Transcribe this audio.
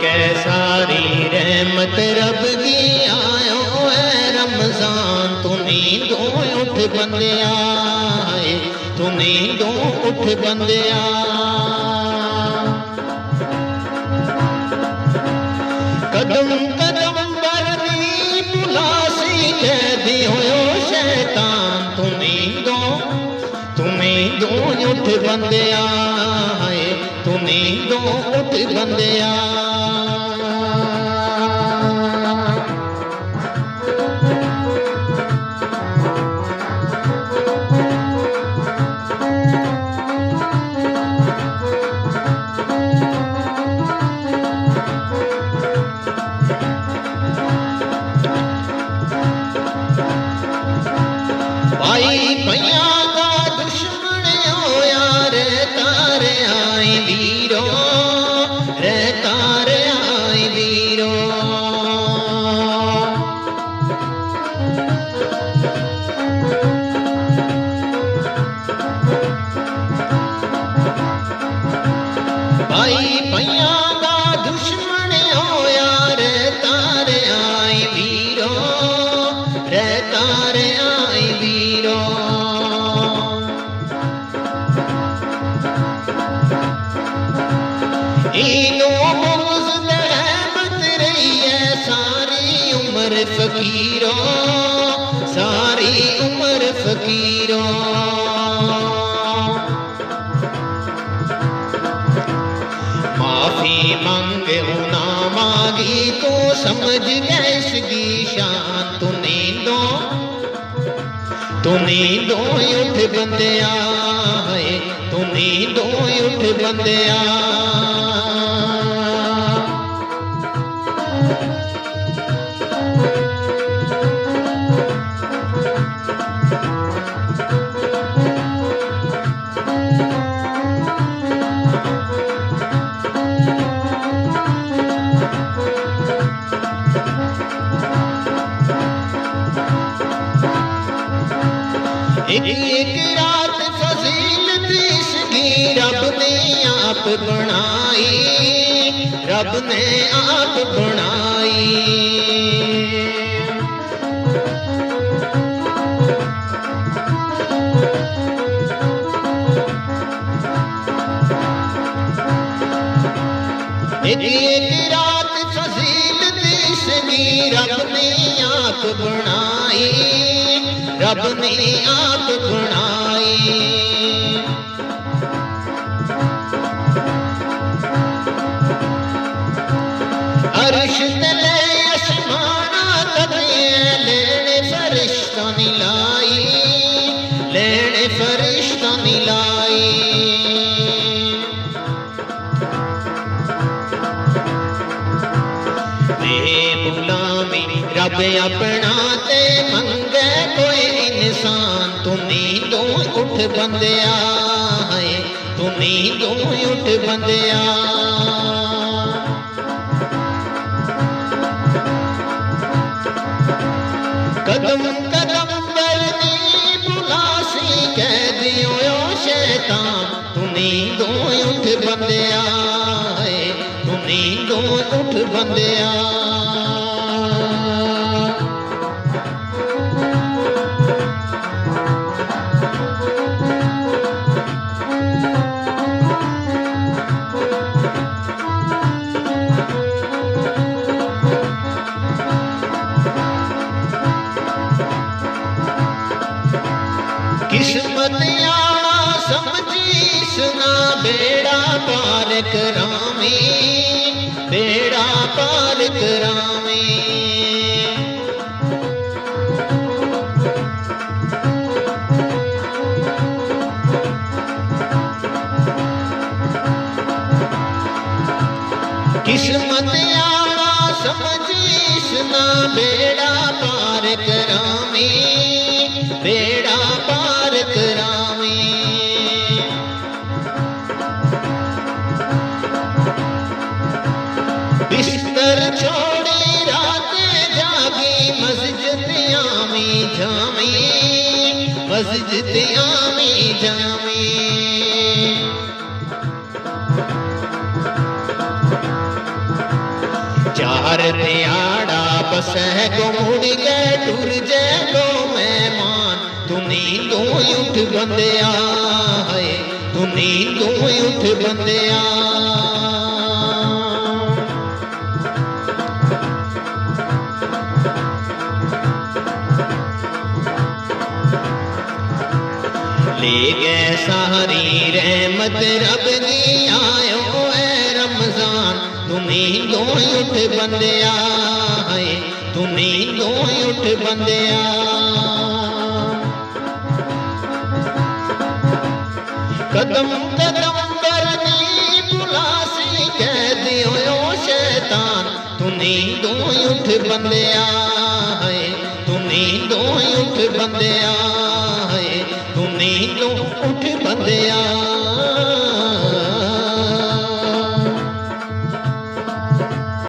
के सारी रहमत रब की आयो है रमजान तू नींदों उठ बंदिया तू नींदों उठ बंदिया कदम कदम बरनी पुलासी कैदी होयो शैतान तू नींदों उठ बंदिया तू नींदों उठ बंदिया भाई भैया का दुश्मन हो यार तारे आई वीरो रे तारे आई वीरो भाई भैया का दुश्मन हो यार तारे आई वीरो रे तारे आई वीरो इनो बुग़्ज़ रहमत रही है सारी उम्र फकीरों सारी उम्र फकीरों माफी मांगे ना मांगी तो समझ गए इसकी शान तू नींदों उठ बंदिया तू नींदों उठ बंदिया एक रात फजीलत इसकी रब ने आप बनाई रब ने आप बनाई एक रात फजीलत इसकी रब ने आप बनाई रब ने आप बनाई अर्श तले आसमाना तले लेने फरिश्ता लाई लेने फरिश्ता लाई गुलामी रब अपना ते मंगे कोई इंसान तू नींदों उठ बंदिया तू नींदों उठ बंदिया कदम कदम बरनी पुलासी कैदी होयो शैतान तू नींदों उठ बंदिया तू नींदों उठ बंदिया किस्मत आला समझी सुना बेड़ा पार करामी बेड़ा पार करामी किस्मत आला समझी सुना बेड़ा पार करामी बेड़ा पार करामी बिस्तर छोड़ी रात जागी मस्जिद आमी जामी मस्जिद आमी जामी पर ध्याड़ा बस है को मुड़ के टुर जाएगो मेहमान तू नींदों उठ बंदिया है तू नींदों उठ बंदिया ले गए सारी रहमत रब दी आयो ए रमजान तू नींदों उठ बंदिया है तू नींदों उठ बंदिया कदम कदम करनी बुलासी कह दियो शैतान तू नींदों उठ बंदिया है तू नींदों उठ बंदिया है तू नींदों उठ बंदिया